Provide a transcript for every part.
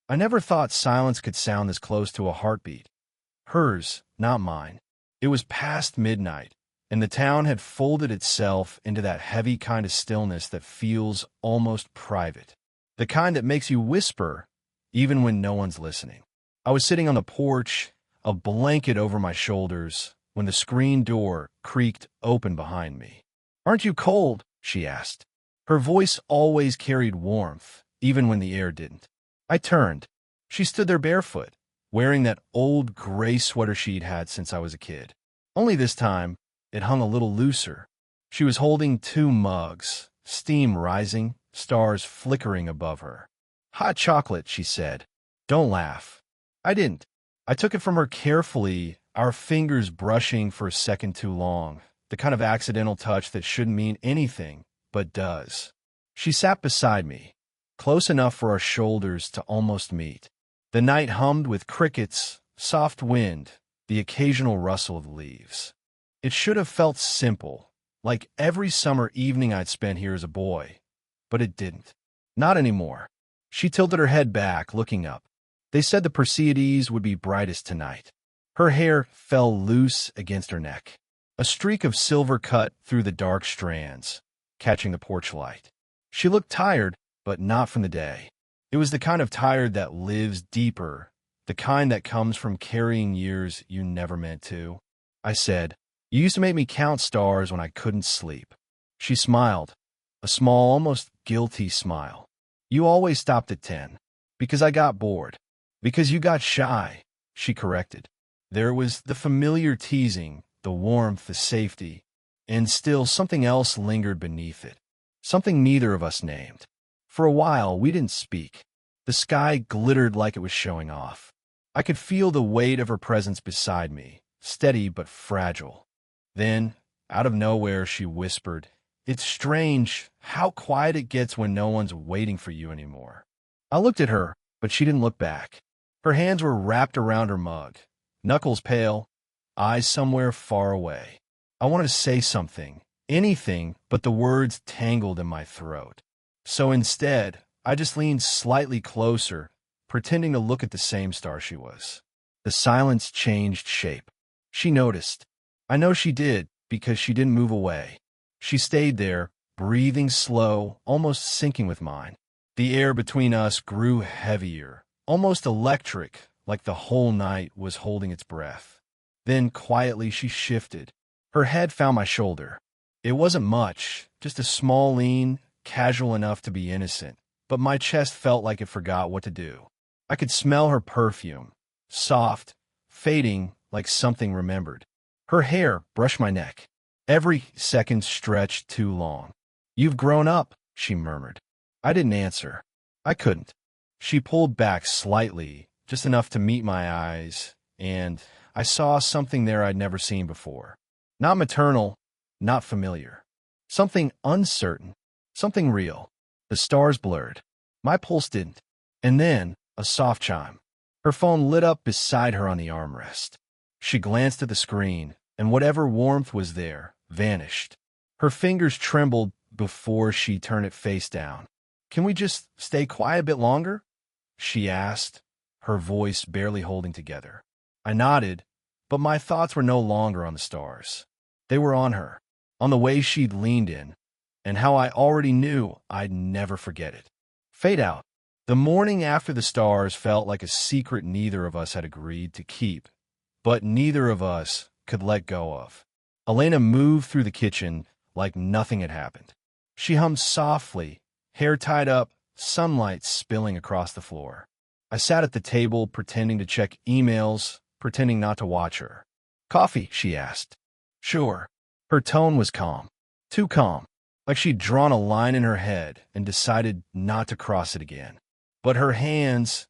I never thought silence could sound this close to a heartbeat. Hers, not mine. It was past midnight, and the town had folded itself into that heavy kind of stillness that feels almost private. The kind that makes you whisper, even when no one's listening. I was sitting on the porch, a blanket over my shoulders, when the screen door creaked open behind me. "Aren't you cold?" she asked. Her voice always carried warmth, even when the air didn't. I turned. She stood there barefoot, wearing that old gray sweater she'd had since I was a kid. Only this time, it hung a little looser. She was holding 2 mugs, steam rising, stars flickering above her. "Hot chocolate," she said. "Don't laugh." I didn't. I took it from her carefully, our fingers brushing for a second too long, the kind of accidental touch that shouldn't mean anything, but does. She sat beside me, close enough for our shoulders to almost meet. The night hummed with crickets, soft wind, the occasional rustle of leaves. It should have felt simple, like every summer evening I'd spent here as a boy, but it didn't. Not anymore. She tilted her head back, looking up. They said the Perseids would be brightest tonight. Her hair fell loose against her neck. A streak of silver cut through the dark strands, catching the porch light. She looked tired, but not from the day. It was the kind of tired that lives deeper, the kind that comes from carrying years you never meant to. I said, "You used to make me count stars when I couldn't sleep." She smiled, a small, almost guilty smile. "You always stopped at 10. Because I got bored. Because you got shy," she corrected. There was the familiar teasing, the warmth, the safety, and still something else lingered beneath it. Something neither of us named. For a while, we didn't speak. The sky glittered like it was showing off. I could feel the weight of her presence beside me, steady but fragile. Then, out of nowhere, she whispered, "It's strange how quiet it gets when no one's waiting for you anymore." I looked at her, but she didn't look back. Her hands were wrapped around her mug, knuckles pale, eyes somewhere far away. I wanted to say something, anything, but the words tangled in my throat. So instead, I just leaned slightly closer, pretending to look at the same star she was. The silence changed shape. She noticed. I know she did, because she didn't move away. She stayed there, breathing slow, almost syncing with mine. The air between us grew heavier, almost electric, like the whole night was holding its breath. Then, quietly, she shifted. Her head found my shoulder. It wasn't much, just a small lean, casual enough to be innocent, but my chest felt like it forgot what to do. I could smell her perfume, soft, fading like something remembered. Her hair brushed my neck. Every second stretched too long. "You've grown up," she murmured. I didn't answer. I couldn't. She pulled back slightly, just enough to meet my eyes, and I saw something there I'd never seen before. Not maternal, not familiar. Something uncertain, something real. The stars blurred. My pulse didn't. And then, a soft chime. Her phone lit up beside her on the armrest. She glanced at the screen, and whatever warmth was there vanished. Her fingers trembled before she turned it face down. "Can we just stay quiet a bit longer?" she asked, her voice barely holding together. I nodded, but my thoughts were no longer on the stars. They were on her, on the way she'd leaned in, and how I already knew I'd never forget it. Fade out. The morning after the stars felt like a secret neither of us had agreed to keep, but neither of us could let go of. Elena moved through the kitchen like nothing had happened. She hummed softly, hair tied up, sunlight spilling across the floor. I sat at the table pretending to check emails, pretending not to watch her. "Coffee?" she asked. "Sure." Her tone was calm. Too calm. Like she'd drawn a line in her head and decided not to cross it again. But her hands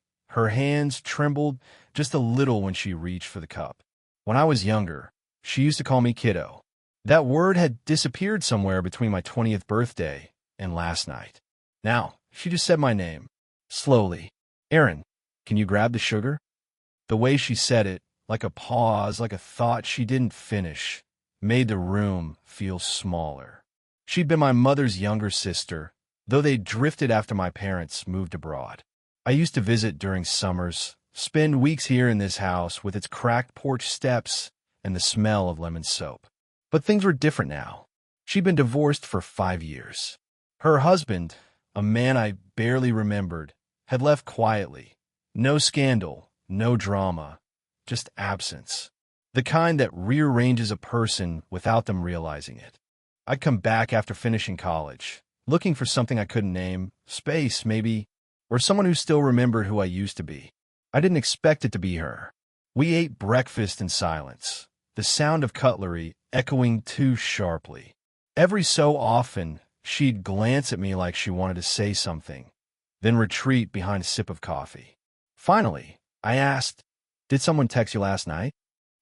trembled just a little when she reached for the cup. When I was younger, she used to call me kiddo. That word had disappeared somewhere between my 20th birthday and last night. Now, she just said my name. Slowly. "Aaron, can you grab the sugar?" The way she said it, like a pause, like a thought she didn't finish, made the room feel smaller. She'd been my mother's younger sister, though they drifted after my parents moved abroad. I used to visit during summers, spend weeks here in this house with its cracked porch steps and the smell of lemon soap. But things were different now. She'd been divorced for 5 years. Her husband, a man I barely remembered, had left quietly. No scandal, no drama, just absence. The kind that rearranges a person without them realizing it. I'd come back after finishing college, looking for something I couldn't name, space maybe, or someone who still remembered who I used to be. I didn't expect it to be her. We ate breakfast in silence, the sound of cutlery echoing too sharply. Every so often, she'd glance at me like she wanted to say something, then retreat behind a sip of coffee. Finally, I asked, "Did someone text you last night?"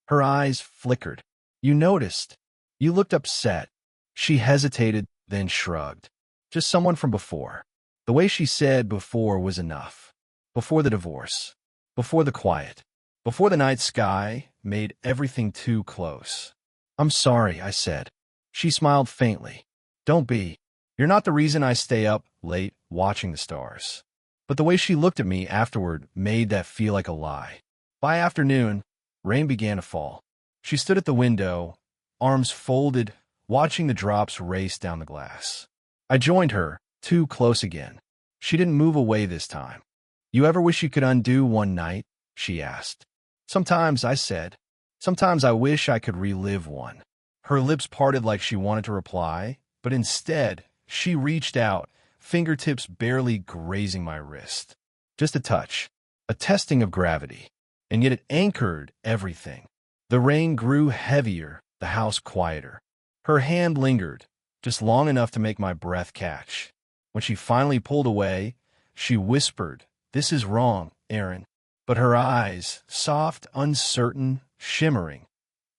Her eyes flickered. "You noticed. You looked upset." She hesitated, then shrugged. "Just someone from before." The way she said before was enough. Before the divorce. Before the quiet. Before the night sky made everything too close. "I'm sorry," I said. She smiled faintly. "Don't be. You're not the reason I stay up late watching the stars." But the way she looked at me afterward made that feel like a lie. By afternoon, rain began to fall. She stood at the window, arms folded, watching the drops race down the glass. I joined her, too close again. She didn't move away this time. "You ever wish you could undo one night?" she asked. "Sometimes," I said. "Sometimes I wish I could relive one." Her lips parted like she wanted to reply, but instead, she reached out, fingertips barely grazing my wrist. Just a touch, a testing of gravity, and yet it anchored everything. The rain grew heavier, the house quieter. Her hand lingered, just long enough to make my breath catch. When she finally pulled away, she whispered, "This is wrong, Aaron." But her eyes, soft, uncertain, shimmering,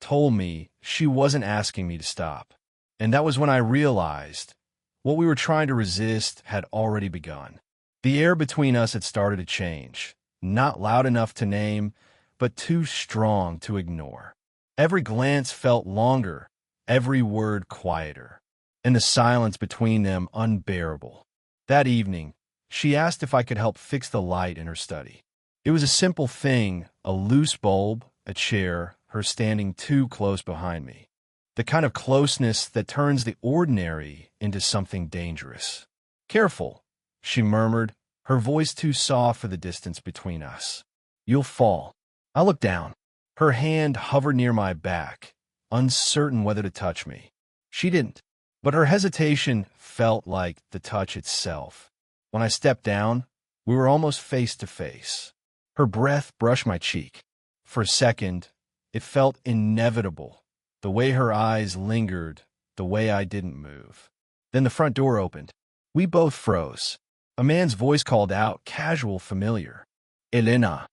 told me she wasn't asking me to stop. And that was when I realized what we were trying to resist had already begun. The air between us had started to change, not loud enough to name, but too strong to ignore. Every glance felt longer, every word quieter, and the silence between them unbearable. That evening, she asked if I could help fix the light in her study. It was a simple thing, a loose bulb, a chair, her standing too close behind me. The kind of closeness that turns the ordinary into something dangerous. "Careful," she murmured, her voice too soft for the distance between us. "You'll fall." I looked down. Her hand hovered near my back, uncertain whether to touch me. She didn't, but her hesitation felt like the touch itself. When I stepped down, we were almost face to face. Her breath brushed my cheek. For a second, it felt inevitable, the way her eyes lingered, the way I didn't move. Then the front door opened. We both froze. A man's voice called out, casual, familiar. "Elena."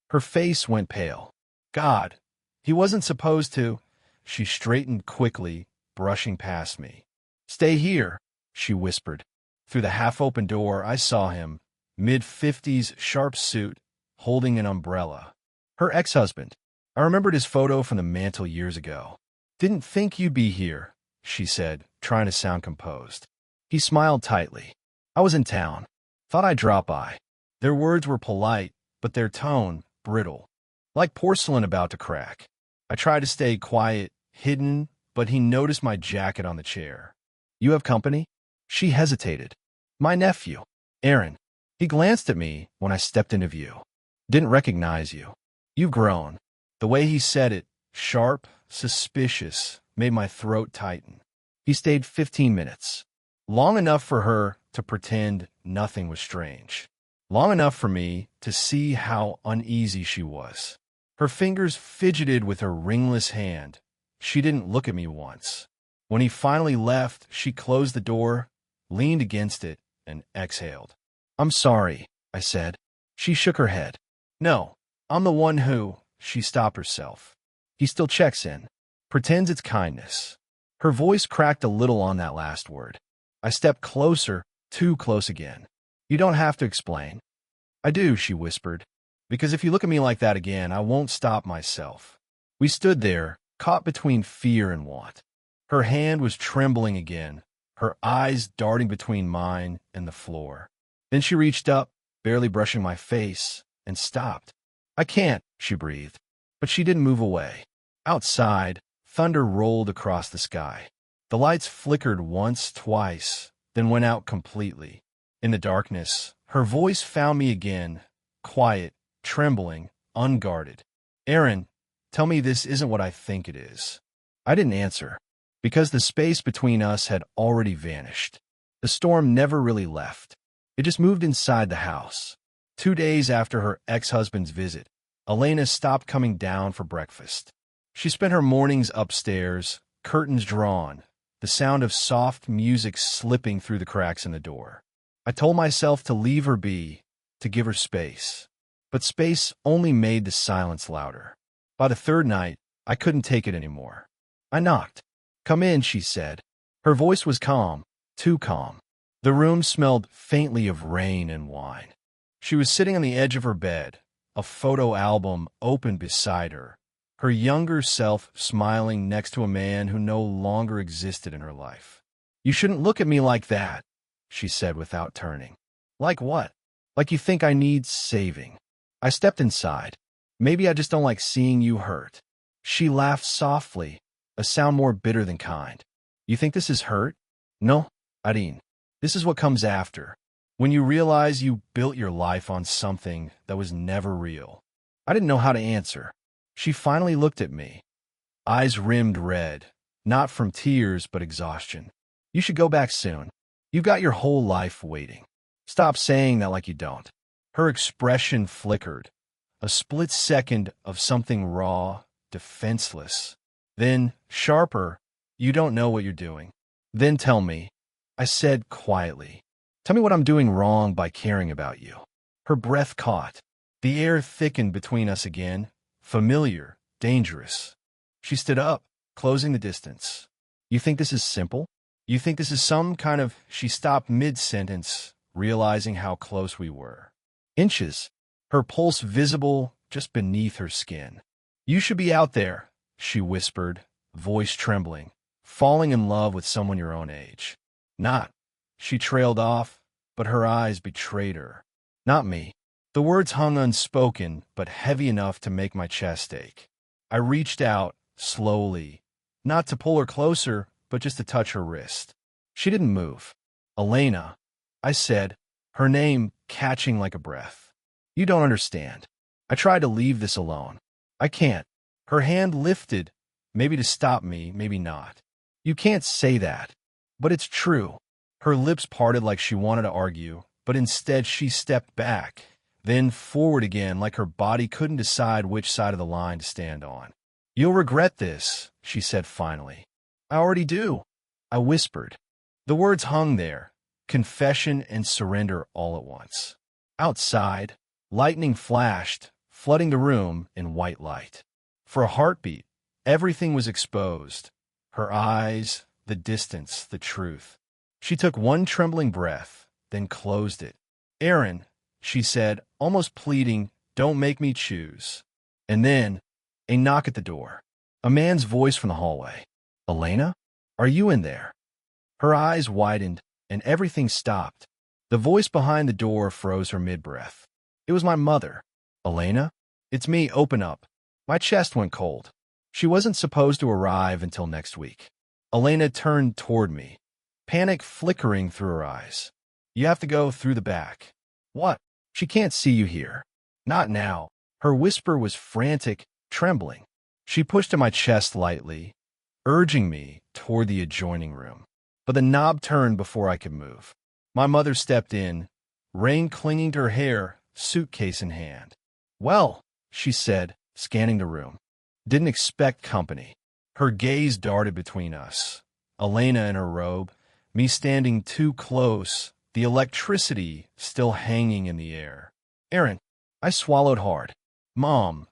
Her face went pale. God, he wasn't supposed to. She straightened quickly, brushing past me. "Stay here," she whispered. Through the half-open door, I saw him, mid-50s, sharp suit, holding an umbrella. Her ex-husband. I remembered his photo from the mantel years ago. "Didn't think you'd be here," she said, trying to sound composed. He smiled tightly. "I was in town. Thought I'd drop by." Their words were polite, but their tone brittle, like porcelain about to crack. I tried to stay quiet, hidden, but he noticed my jacket on the chair. "You have company?" She hesitated. "My nephew, Aaron." He glanced at me when I stepped into view. "Didn't recognize you. You've grown." The way he said it, sharp, suspicious, made my throat tighten. He stayed 15 minutes. Long enough for her to pretend nothing was strange. Long enough for me to see how uneasy she was. Her fingers fidgeted with her ringless hand. She didn't look at me once. When he finally left, she closed the door, leaned against it, and exhaled. "I'm sorry," I said. She shook her head. "No, I'm the one who—" She stopped herself. "He still checks in. Pretends it's kindness." Her voice cracked a little on that last word. I stepped closer, too close again. "You don't have to explain." "I do," she whispered. "Because if you look at me like that again, I won't stop myself." We stood there, caught between fear and want. Her hand was trembling again, her eyes darting between mine and the floor. Then she reached up, barely brushing my face, and stopped. "I can't," she breathed. But she didn't move away. Outside, thunder rolled across the sky. The lights flickered once, twice, then went out completely. In the darkness, her voice found me again, quiet, trembling, unguarded. "Aaron, tell me this isn't what I think it is." I didn't answer, because the space between us had already vanished. The storm never really left. It just moved inside the house. 2 days after her ex-husband's visit, Elena stopped coming down for breakfast. She spent her mornings upstairs, curtains drawn, the sound of soft music slipping through the cracks in the door. I told myself to leave her be, to give her space. But space only made the silence louder. By the third night, I couldn't take it anymore. I knocked. "Come in," she said. Her voice was calm, too calm. The room smelled faintly of rain and wine. She was sitting on the edge of her bed, a photo album open beside her, her younger self smiling next to a man who no longer existed in her life. "You shouldn't look at me like that," she said without turning. "Like what? Like you think I need saving." I stepped inside. "Maybe I just don't like seeing you hurt." She laughed softly, a sound more bitter than kind. "You think this is hurt?" "No, Irene. This is what comes after. When you realize you built your life on something that was never real." I didn't know how to answer. She finally looked at me, eyes rimmed red, not from tears but exhaustion. "You should go back soon. You've got your whole life waiting. Stop saying that like you don't." Her expression flickered, a split second of something raw, defenseless. Then, sharper, "You don't know what you're doing." "Then tell me," I said quietly. "Tell me what I'm doing wrong by caring about you." Her breath caught. The air thickened between us again, familiar, dangerous. She stood up, closing the distance. "You think this is simple? You think this is some kind of—" She stopped mid-sentence, realizing how close we were. Inches, her pulse visible just beneath her skin. "You should be out there," she whispered, voice trembling, "falling in love with someone your own age." "Not." She trailed off, but her eyes betrayed her. "Not me." The words hung unspoken, but heavy enough to make my chest ache. I reached out, slowly, not to pull her closer, but just to touch her wrist. She didn't move. "Elena," I said, her name catching like a breath. "You don't understand. I tried to leave this alone. I can't." Her hand lifted, maybe to stop me, maybe not. "You can't say that." "But it's true." Her lips parted like she wanted to argue, but instead she stepped back, then forward again like her body couldn't decide which side of the line to stand on. "You'll regret this," she said finally. "I already do," I whispered. The words hung there, confession and surrender all at once. Outside, lightning flashed, flooding the room in white light. For a heartbeat, everything was exposed. Her eyes, the distance, the truth. She took one trembling breath, then closed it. "Aaron," she said, almost pleading, "don't make me choose." And then, a knock at the door. A man's voice from the hallway. "Elena? Are you in there?" Her eyes widened, and everything stopped. The voice behind the door froze her mid-breath. It was my mother. "Elena? It's me, open up." My chest went cold. She wasn't supposed to arrive until next week. Elena turned toward me, panic flickering through her eyes. "You have to go through the back." "What?" "She can't see you here." "Not now." Her whisper was frantic, trembling. She pushed at my chest lightly, urging me toward the adjoining room. But the knob turned before I could move. My mother stepped in, rain clinging to her hair, suitcase in hand. "Well," she said, scanning the room. "Didn't expect company." Her gaze darted between us. Elena in her robe, me standing too close, the electricity still hanging in the air. "Aaron," I swallowed hard. "Mom,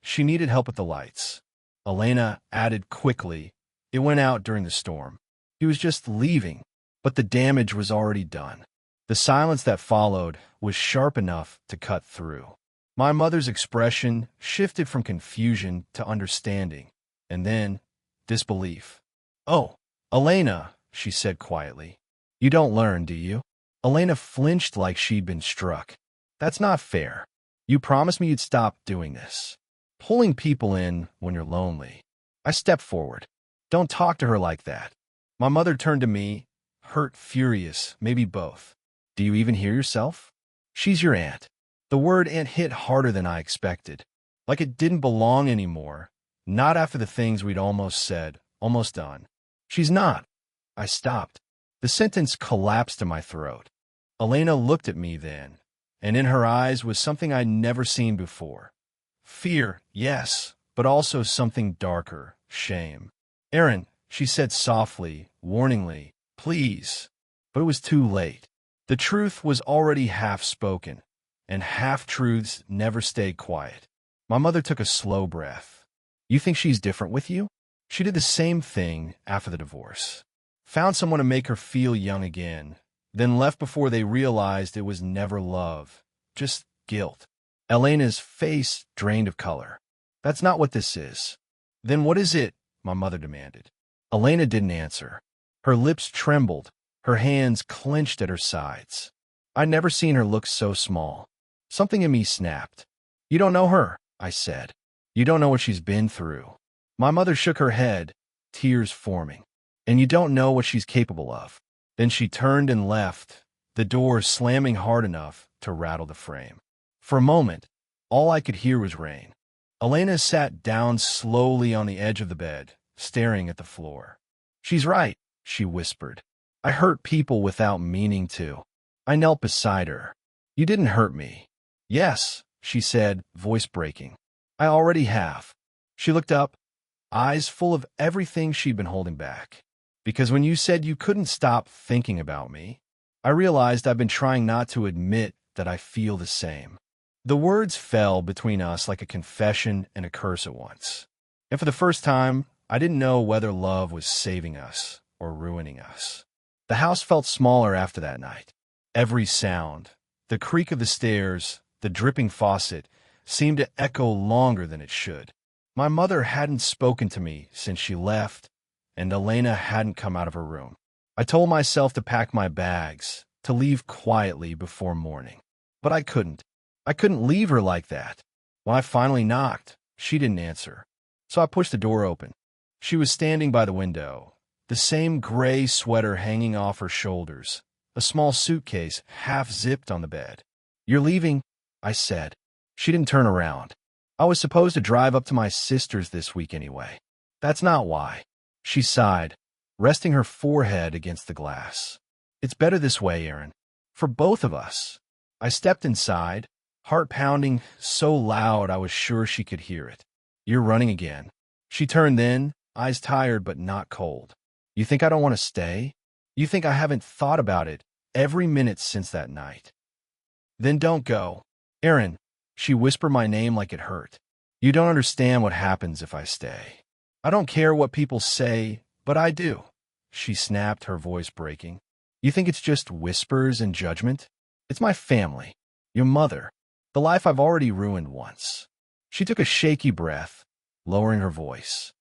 she needed help with the lights." Elena added quickly, "It went out during the storm. He was just leaving, but the damage was already done." The silence that followed was sharp enough to cut through. My mother's expression shifted from confusion to understanding, and then disbelief. "Oh, Elena," she said quietly. "You don't learn, do you?" Elena flinched like she'd been struck. That's not fair. You promised me you'd stop doing this. Pulling people in when you're lonely. I stepped forward. Don't talk to her like that. My mother turned to me, hurt, furious, maybe both. Do you even hear yourself? She's your aunt. The word aunt hit harder than I expected. Like it didn't belong anymore. Not after the things we'd almost said, almost done. She's not. I stopped. The sentence collapsed in my throat. Elena looked at me then, and in her eyes was something I'd never seen before. Fear, yes, but also something darker, shame. Aaron, she said softly, warningly, please. But it was too late. The truth was already half-spoken, and half-truths never stay quiet. My mother took a slow breath. You think she's different with you? She did the same thing after the divorce. Found someone to make her feel young again, then left before they realized it was never love, just guilt. Elena's face drained of color. That's not what this is. Then what is it? My mother demanded. Elena didn't answer. Her lips trembled, her hands clenched at her sides. I'd never seen her look so small. Something in me snapped. You don't know her, I said. You don't know what she's been through. My mother shook her head, tears forming. And you don't know what she's capable of. Then she turned and left, the door slamming hard enough to rattle the frame. For a moment, all I could hear was rain. Elena sat down slowly on the edge of the bed, staring at the floor. She's right, she whispered. I hurt people without meaning to. I knelt beside her. You didn't hurt me. Yes, she said, voice breaking. I already have. She looked up, eyes full of everything she'd been holding back. Because when you said you couldn't stop thinking about me, I realized I've been trying not to admit that I feel the same. The words fell between us like a confession and a curse at once. And for the first time, I didn't know whether love was saving us or ruining us. The house felt smaller after that night. Every sound, the creak of the stairs, the dripping faucet, seemed to echo longer than it should. My mother hadn't spoken to me since she left, and Elena hadn't come out of her room. I told myself to pack my bags, to leave quietly before morning. But I couldn't. I couldn't leave her like that. When I finally knocked, she didn't answer. So I pushed the door open. She was standing by the window, the same gray sweater hanging off her shoulders, a small suitcase half-zipped on the bed. You're leaving, I said. She didn't turn around. I was supposed to drive up to my sister's this week anyway. That's not why. She sighed, resting her forehead against the glass. It's better this way, Aaron. For both of us. I stepped inside, heart pounding so loud I was sure she could hear it. You're running again. She turned then, eyes tired but not cold. You think I don't want to stay? You think I haven't thought about it every minute since that night? Then don't go. Aaron, she whispered my name like it hurt. You don't understand what happens if I stay. I don't care what people say, but I do. She snapped, her voice breaking. You think it's just whispers and judgment? It's my family, your mother, the life I've already ruined once. She took a shaky breath, lowering her voice.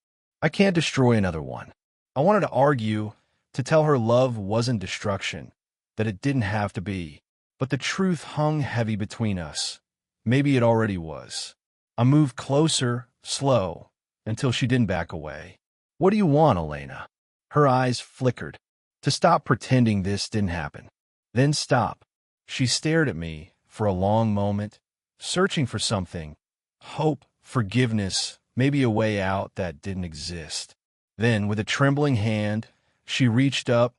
I can't destroy another one. I wanted to argue, to tell her love wasn't destruction, that it didn't have to be. But the truth hung heavy between us. Maybe it already was. I moved closer, slow, until she didn't back away. What do you want, Elena? Her eyes flickered. To stop pretending this didn't happen. Then stop. She stared at me for a long moment, searching for something. Hope, forgiveness, maybe a way out that didn't exist. Then, with a trembling hand, she reached up,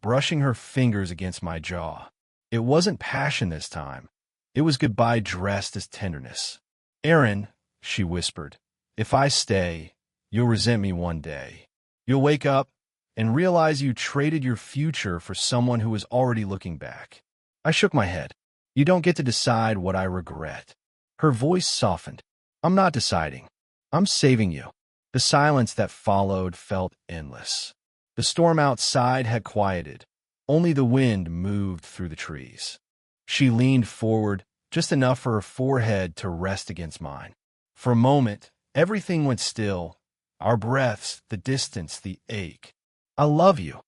brushing her fingers against my jaw. It wasn't passion this time. It was goodbye dressed as tenderness. Aaron, she whispered, if I stay, you'll resent me one day. You'll wake up and realize you traded your future for someone who was already looking back. I shook my head. You don't get to decide what I regret. Her voice softened. I'm not deciding. I'm saving you. The silence that followed felt endless. The storm outside had quieted. Only the wind moved through the trees. She leaned forward, just enough for her forehead to rest against mine. For a moment, everything went still. Our breaths, the distance, the ache. I love you,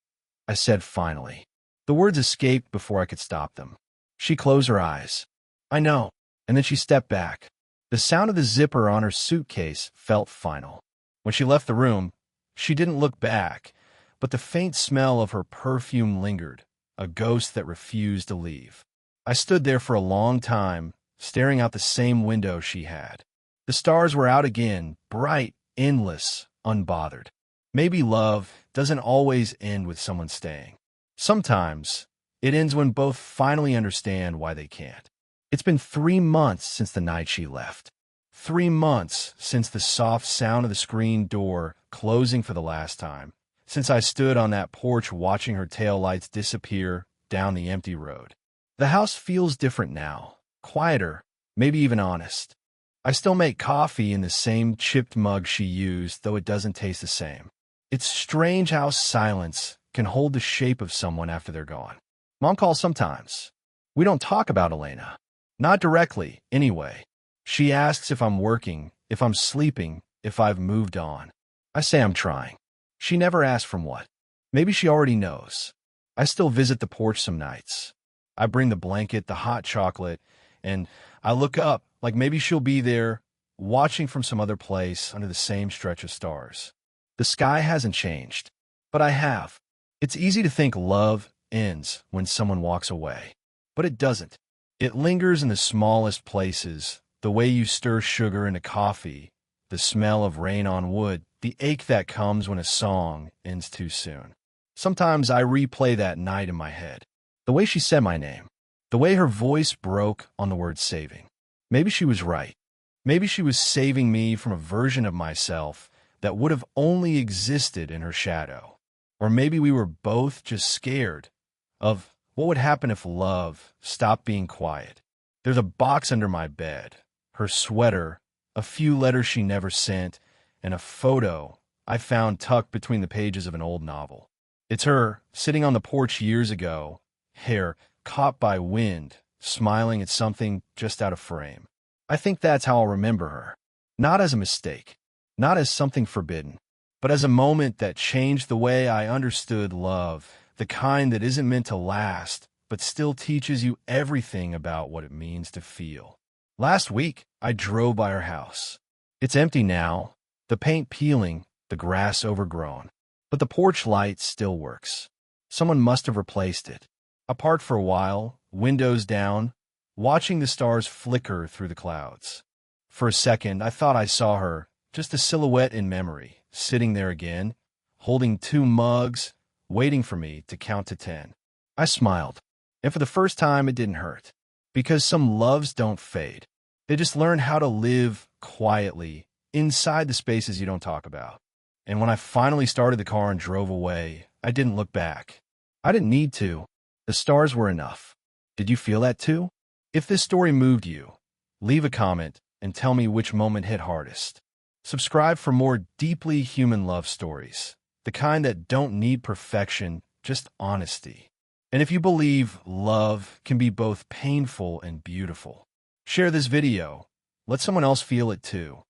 I said finally. The words escaped before I could stop them. She closed her eyes. I know. And then she stepped back. The sound of the zipper on her suitcase felt final. When she left the room, she didn't look back, but the faint smell of her perfume lingered, a ghost that refused to leave. I stood there for a long time, staring out the same window she had. The stars were out again, bright, endless, unbothered. Maybe love doesn't always end with someone staying. Sometimes, it ends when both finally understand why they can't. It's been 3 months since the night she left. 3 months since the soft sound of the screen door closing for the last time. Since I stood on that porch watching her taillights disappear down the empty road. The house feels different now. Quieter, maybe even honest. I still make coffee in the same chipped mug she used, though it doesn't taste the same. It's strange how silence can hold the shape of someone after they're gone. Mom calls sometimes. We don't talk about Elena. Not directly, anyway. She asks if I'm working, if I'm sleeping, if I've moved on. I say I'm trying. She never asks from what. Maybe she already knows. I still visit the porch some nights. I bring the blanket, the hot chocolate, and I look up like maybe she'll be there, watching from some other place under the same stretch of stars. The sky hasn't changed, but I have. It's easy to think love ends when someone walks away, but it doesn't. It lingers in the smallest places, the way you stir sugar into coffee, the smell of rain on wood, the ache that comes when a song ends too soon. Sometimes I replay that night in my head. The way she said my name, the way her voice broke on the word saving. Maybe she was right. Maybe she was saving me from a version of myself that would have only existed in her shadow. Or maybe we were both just scared of what would happen if love stopped being quiet. There's a box under my bed, her sweater, a few letters she never sent, and a photo I found tucked between the pages of an old novel. It's her, sitting on the porch years ago, hair caught by wind, smiling at something just out of frame. I think that's how I'll remember her. Not as a mistake, not as something forbidden, but as a moment that changed the way I understood love, the kind that isn't meant to last, but still teaches you everything about what it means to feel. Last week, I drove by her house. It's empty now, the paint peeling, the grass overgrown, but the porch light still works. Someone must have replaced it. I parked for a while, windows down, watching the stars flicker through the clouds. For a second, I thought I saw her, just a silhouette in memory, sitting there again, holding 2 mugs, waiting for me to count to 10. I smiled, and for the first time it didn't hurt, because some loves don't fade. They just learn how to live quietly inside the spaces you don't talk about. And when I finally started the car and drove away, I didn't look back. I didn't need to. The stars were enough. Did you feel that too? If this story moved you, leave a comment and tell me which moment hit hardest. Subscribe for more deeply human love stories, the kind that don't need perfection, just honesty. And if you believe love can be both painful and beautiful, share this video. Let someone else feel it too.